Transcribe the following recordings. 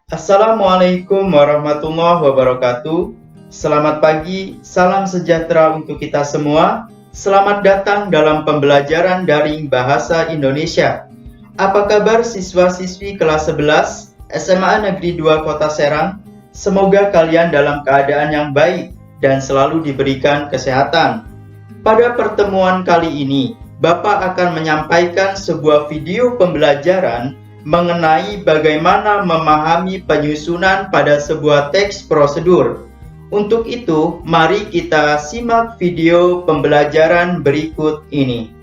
Assalamualaikum warahmatullahi wabarakatuh. Selamat pagi, salam sejahtera untuk kita semua. Selamat datang dalam pembelajaran daring Bahasa Indonesia. Apa kabar siswa-siswi kelas 11 SMA Negeri 2 Kota Serang? Semoga kalian dalam keadaan yang baik dan selalu diberikan kesehatan. Pada pertemuan kali ini, Bapak akan menyampaikan sebuah video pembelajaran mengenai bagaimana memahami penyusunan pada sebuah teks prosedur. Untuk itu, mari kita simak video pembelajaran berikut ini.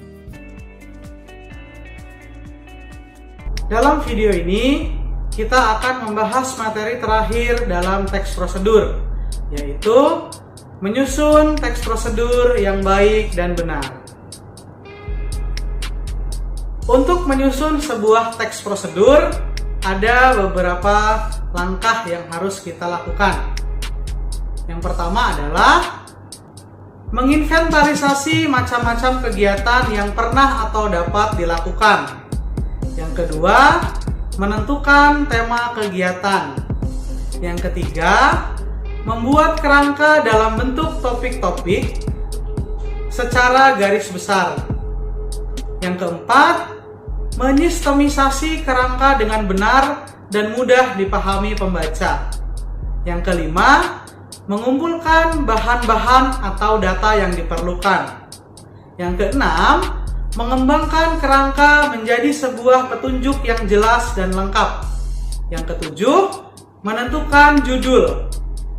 Dalam video ini, kita akan membahas materi terakhir dalam teks prosedur, yaitu menyusun teks prosedur yang baik dan benar. Untuk menyusun sebuah teks prosedur, ada beberapa langkah yang harus kita lakukan. Yang pertama adalah menginventarisasi macam-macam kegiatan yang pernah atau dapat dilakukan. Yang kedua, menentukan tema kegiatan. Yang ketiga, membuat kerangka dalam bentuk topik-topik secara garis besar. Yang keempat, menyistematisasi kerangka dengan benar dan mudah dipahami pembaca. Yang kelima, mengumpulkan bahan-bahan atau data yang diperlukan. Yang keenam, mengembangkan kerangka menjadi sebuah petunjuk yang jelas dan lengkap. Yang ketujuh, menentukan judul.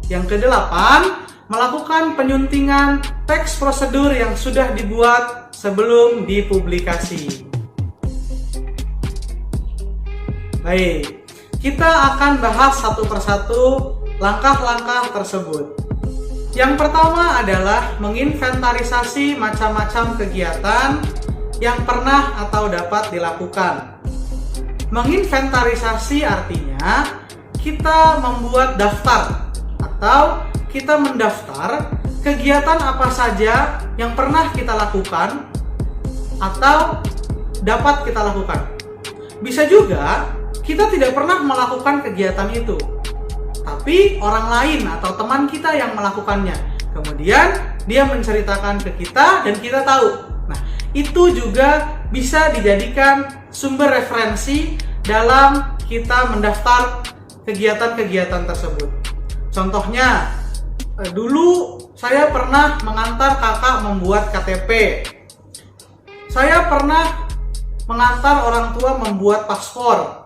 Yang kedelapan, melakukan penyuntingan teks prosedur yang sudah dibuat sebelum dipublikasi. Baik, kita akan bahas satu persatu langkah-langkah tersebut. Yang pertama adalah menginventarisasi macam-macam kegiatan yang pernah atau dapat dilakukan. Menginventarisasi artinya kita membuat daftar atau kita mendaftar kegiatan apa saja yang pernah kita lakukan atau dapat kita lakukan. Bisa juga kita tidak pernah melakukan kegiatan itu, tapi orang lain atau teman kita yang melakukannya. Kemudian dia menceritakan ke kita dan kita tahu. Nah, itu juga bisa dijadikan sumber referensi dalam kita mendaftar kegiatan-kegiatan tersebut. Contohnya, dulu saya pernah mengantar kakak membuat KTP. Saya pernah mengantar orang tua membuat paspor.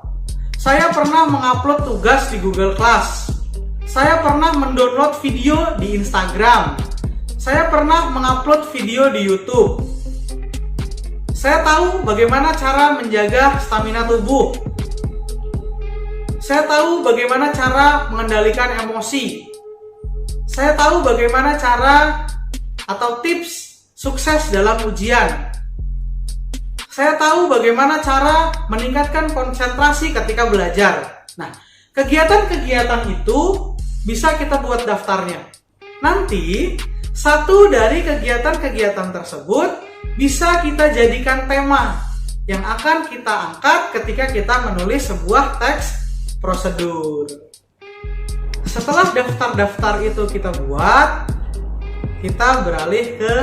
Saya pernah mengupload tugas di Google Class. Saya pernah mendownload video di Instagram. Saya pernah mengupload video di YouTube. Saya tahu bagaimana cara menjaga stamina tubuh. Saya tahu bagaimana cara mengendalikan emosi. Saya tahu bagaimana cara atau tips sukses dalam ujian. Saya tahu bagaimana cara meningkatkan konsentrasi ketika belajar. Nah, kegiatan-kegiatan itu bisa kita buat daftarnya. Nanti, satu dari kegiatan-kegiatan tersebut bisa kita jadikan tema yang akan kita angkat ketika kita menulis sebuah teks prosedur. Setelah daftar-daftar itu kita buat, kita beralih ke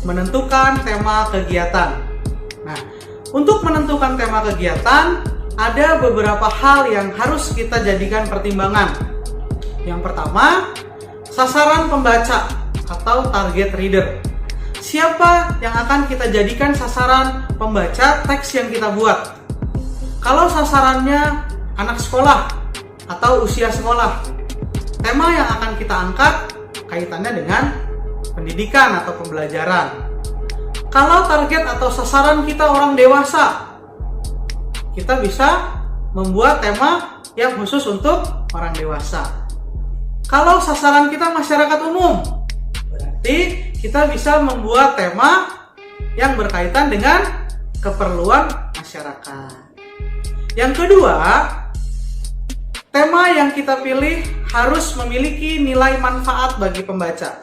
menentukan tema kegiatan. Nah, untuk menentukan tema kegiatan, ada beberapa hal yang harus kita jadikan pertimbangan. Yang pertama, sasaran pembaca atau target reader. Siapa yang akan kita jadikan sasaran pembaca teks yang kita buat? Kalau sasarannya anak sekolah atau usia sekolah, tema yang akan kita angkat kaitannya dengan pendidikan atau pembelajaran. Kalau target atau sasaran kita orang dewasa, kita bisa membuat tema yang khusus untuk orang dewasa. Kalau sasaran kita masyarakat umum, berarti kita bisa membuat tema yang berkaitan dengan keperluan masyarakat. Yang kedua, tema yang kita pilih harus memiliki nilai manfaat bagi pembaca.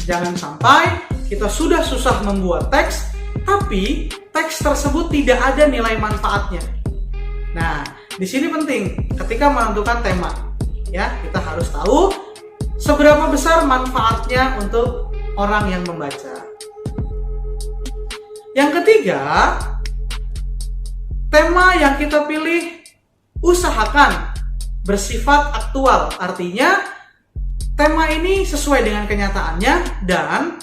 Jangan sampai kita sudah susah membuat teks, tapi teks tersebut tidak ada nilai manfaatnya. Nah, di sini penting ketika menentukan tema. Ya, kita harus tahu seberapa besar manfaatnya untuk orang yang membaca. Yang ketiga, tema yang kita pilih usahakan bersifat aktual. Artinya, tema ini sesuai dengan kenyataannya dan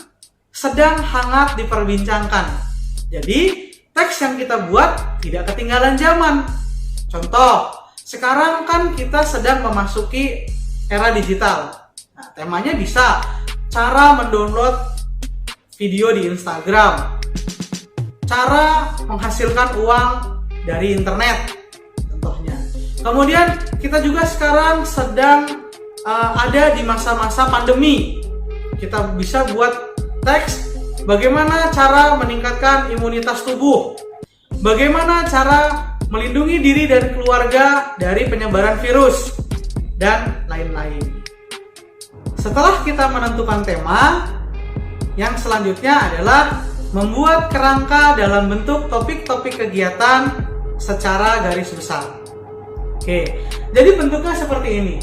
sedang hangat diperbincangkan. Jadi, teks yang kita buat tidak ketinggalan zaman. Contoh, sekarang kan kita sedang memasuki era digital. Nah, temanya bisa cara mendownload video di Instagram, cara menghasilkan uang dari internet, contohnya. Kemudian kita juga sekarang sedang ada di masa-masa pandemi. Kita bisa buat teks bagaimana cara meningkatkan imunitas tubuh, bagaimana cara melindungi diri dan keluarga dari penyebaran virus, dan lain-lain. Setelah kita menentukan tema, yang selanjutnya adalah membuat kerangka dalam bentuk topik-topik kegiatan secara garis besar. Oke, jadi bentuknya seperti ini.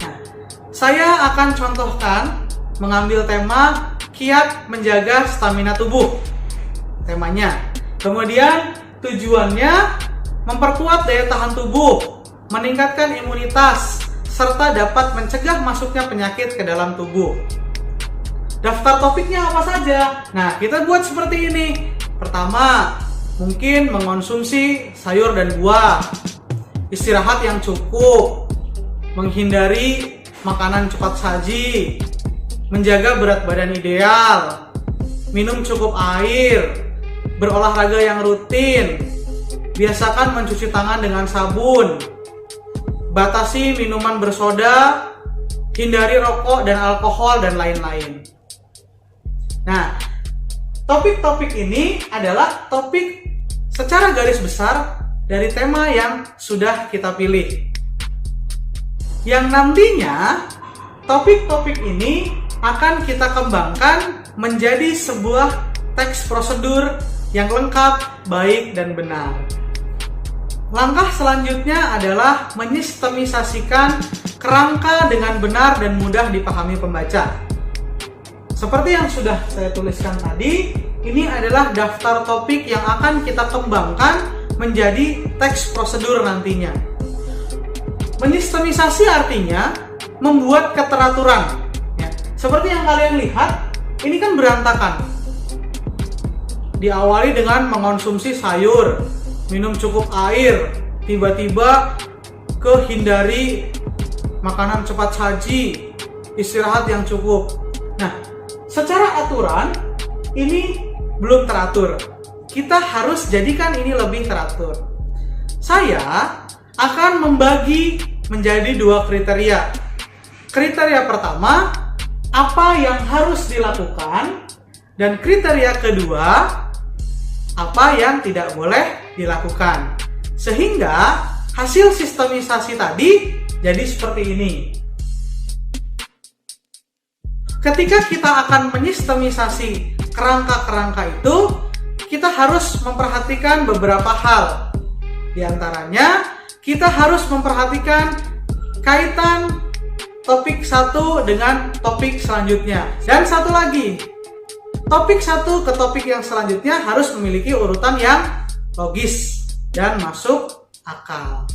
Nah, saya akan contohkan mengambil tema kiat menjaga stamina tubuh. Temanya. Kemudian tujuannya memperkuat daya tahan tubuh, meningkatkan imunitas, serta dapat mencegah masuknya penyakit ke dalam tubuh. Daftar topiknya apa saja? Nah, kita buat seperti ini. Pertama, mungkin mengonsumsi sayur dan buah, istirahat yang cukup, menghindari makanan cepat saji, menjaga berat badan ideal, minum cukup air, berolahraga yang rutin, biasakan mencuci tangan dengan sabun, batasi minuman bersoda, hindari rokok dan alkohol, dan lain-lain. Nah, topik-topik ini adalah topik secara garis besar dari tema yang sudah kita pilih. Yang nantinya, topik-topik ini akan kita kembangkan menjadi sebuah teks prosedur yang lengkap, baik, dan benar. Langkah selanjutnya adalah menyistematisasikan kerangka dengan benar dan mudah dipahami pembaca. Seperti yang sudah saya tuliskan tadi, ini adalah daftar topik yang akan kita kembangkan menjadi teks prosedur nantinya. Menyistematisasi artinya membuat keteraturan. Ya, seperti yang kalian lihat, ini kan berantakan. Diawali dengan mengonsumsi sayur, minum cukup air, tiba-tiba ke hindari makanan cepat saji, istirahat yang cukup. Nah, secara aturan ini belum teratur. Kita harus jadikan ini lebih teratur. Saya akan membagi menjadi dua kriteria. Kriteria pertama, apa yang harus dilakukan, dan kriteria kedua, apa yang tidak boleh dilakukan. Sehingga hasil sistemisasi tadi jadi seperti ini. Ketika kita akan menyistematisasi kerangka-kerangka itu, kita harus memperhatikan beberapa hal. Di antaranya, kita harus memperhatikan kaitan topik satu dengan topik selanjutnya. Dan satu lagi, topik satu ke topik yang selanjutnya harus memiliki urutan yang logis dan masuk akal.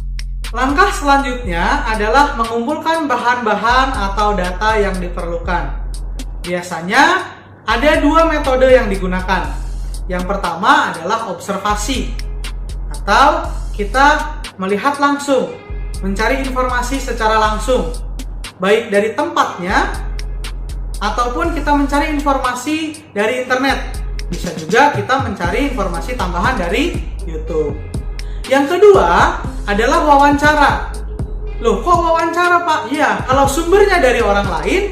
Langkah selanjutnya adalah mengumpulkan bahan-bahan atau data yang diperlukan. Biasanya ada dua metode yang digunakan. Yang pertama adalah observasi, atau kita melihat langsung, mencari informasi secara langsung, baik dari tempatnya ataupun kita mencari informasi dari internet. Bisa juga kita mencari informasi tambahan dari YouTube. Yang kedua adalah wawancara. Loh, kok wawancara, Pak? Iya, kalau sumbernya dari orang lain,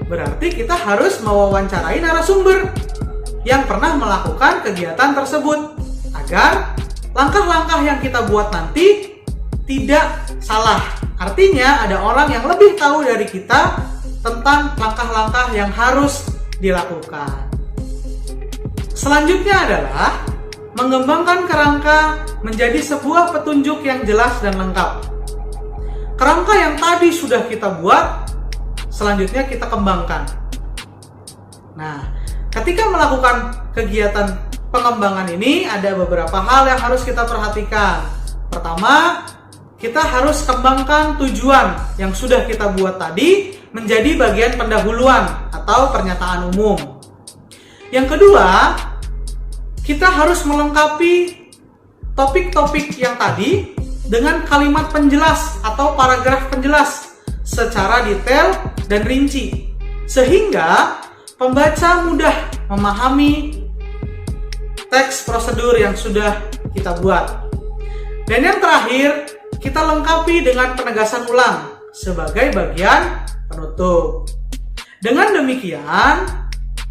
berarti kita harus mewawancarai narasumber yang pernah melakukan kegiatan tersebut agar langkah-langkah yang kita buat nanti tidak salah. Artinya ada orang yang lebih tahu dari kita tentang langkah-langkah yang harus dilakukan. Selanjutnya adalah mengembangkan kerangka menjadi sebuah petunjuk yang jelas dan lengkap. Kerangka yang tadi sudah kita buat, selanjutnya kita kembangkan. Nah, ketika melakukan kegiatan pengembangan ini, ada beberapa hal yang harus kita perhatikan. Pertama, kita harus kembangkan tujuan yang sudah kita buat tadi menjadi bagian pendahuluan atau pernyataan umum. Yang kedua, kita harus melengkapi topik-topik yang tadi dengan kalimat penjelas atau paragraf penjelas secara detail dan rinci, sehingga pembaca mudah memahami teks prosedur yang sudah kita buat. Dan yang terakhir, kita lengkapi dengan penegasan ulang sebagai bagian penutup. Dengan demikian,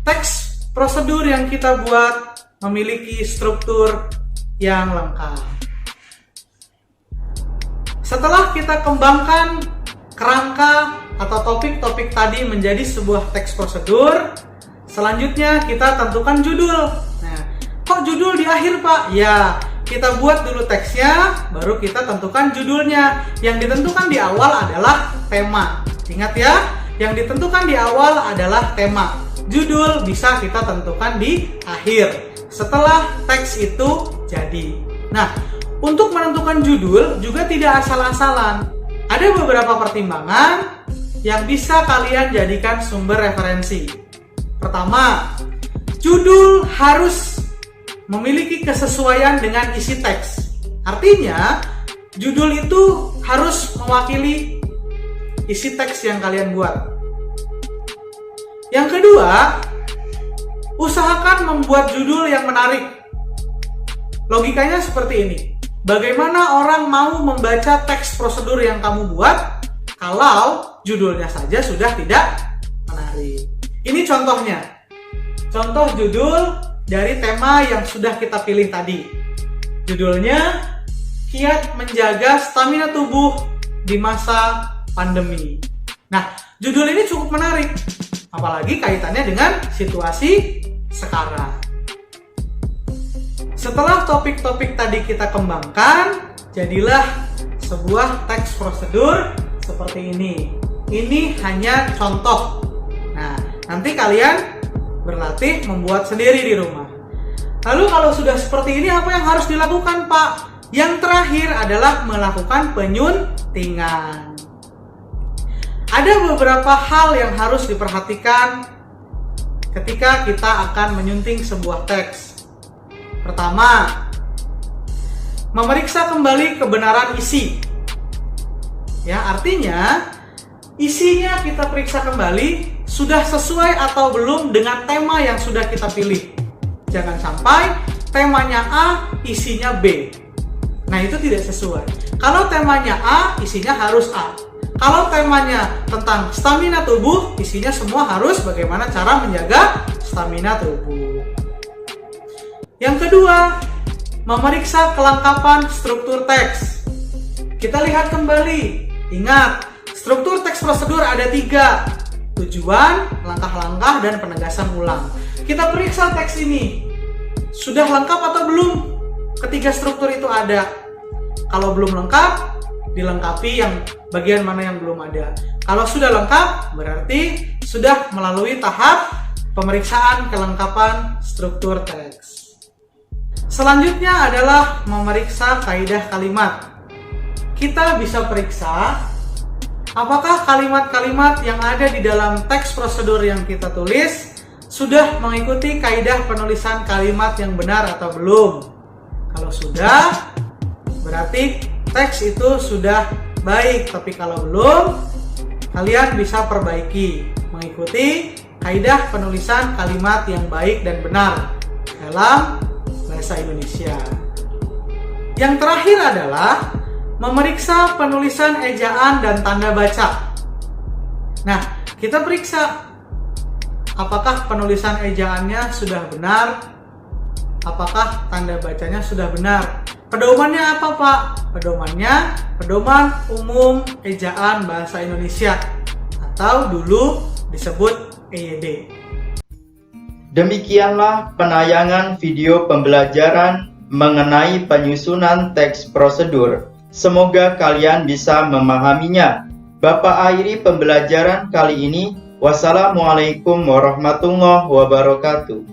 teks prosedur yang kita buat memiliki struktur yang lengkap. Setelah kita kembangkan kerangka atau topik-topik tadi menjadi sebuah teks prosedur, selanjutnya kita tentukan judul. Nah, kok judul di akhir, Pak? Ya, kita buat dulu teksnya, baru kita tentukan judulnya. Yang ditentukan di awal adalah tema. Ingat ya, yang ditentukan di awal adalah tema. Judul bisa kita tentukan di akhir, setelah teks itu jadi. Nah, untuk menentukan judul juga tidak asal-asalan. Ada beberapa pertimbangan yang bisa kalian jadikan sumber referensi. Pertama, judul harus memiliki kesesuaian dengan isi teks. Artinya, judul itu harus mewakili isi teks yang kalian buat. Yang kedua, usahakan membuat judul yang menarik. Logikanya seperti ini. Bagaimana orang mau membaca teks prosedur yang kamu buat kalau judulnya saja sudah tidak menarik? Ini contohnya. Contoh judul dari tema yang sudah kita pilih tadi. Judulnya, Kiat Menjaga Stamina Tubuh di Masa Pandemi. Nah, judul ini cukup menarik. Apalagi kaitannya dengan situasi sekarang. Setelah topik-topik tadi kita kembangkan, jadilah sebuah teks prosedur seperti ini. Ini hanya contoh. Nah, nanti kalian berlatih membuat sendiri di rumah. Lalu kalau sudah seperti ini, apa yang harus dilakukan, Pak? Yang terakhir adalah melakukan penyuntingan. Ada beberapa hal yang harus diperhatikan ketika kita akan menyunting sebuah teks. Pertama, memeriksa kembali kebenaran isi. Ya, artinya isinya kita periksa kembali sudah sesuai atau belum dengan tema yang sudah kita pilih. Jangan sampai temanya A, isinya B. Nah, itu tidak sesuai. Kalau temanya A, isinya harus A. Kalau temanya tentang stamina tubuh, isinya semua harus bagaimana cara menjaga stamina tubuh. Yang kedua, memeriksa kelengkapan struktur teks. Kita lihat kembali. Ingat, struktur teks prosedur ada 3. Tujuan, langkah-langkah, dan penegasan ulang. Kita periksa teks ini. Sudah lengkap atau belum? Ketiga struktur itu ada. Kalau belum lengkap, dilengkapi yang bagian mana yang belum ada. Kalau sudah lengkap, berarti sudah melalui tahap pemeriksaan kelengkapan struktur teks. Selanjutnya adalah memeriksa kaidah kalimat. Kita bisa periksa apakah kalimat-kalimat yang ada di dalam teks prosedur yang kita tulis sudah mengikuti kaidah penulisan kalimat yang benar atau belum. Kalau sudah, berarti teks itu sudah baik. Tapi kalau belum, kalian bisa perbaiki mengikuti kaidah penulisan kalimat yang baik dan benar dalam bahasa Indonesia. Yang terakhir adalah memeriksa penulisan ejaan dan tanda baca. Nah, kita periksa apakah penulisan ejaannya sudah benar, apakah tanda bacanya sudah benar. Pedomannya apa, Pak? Pedomannya Pedoman Umum Ejaan Bahasa Indonesia atau dulu disebut EYD. Demikianlah penayangan video pembelajaran mengenai penyusunan teks prosedur. Semoga kalian bisa memahaminya. Bapak akhiri pembelajaran kali ini. Wassalamualaikum warahmatullahi wabarakatuh.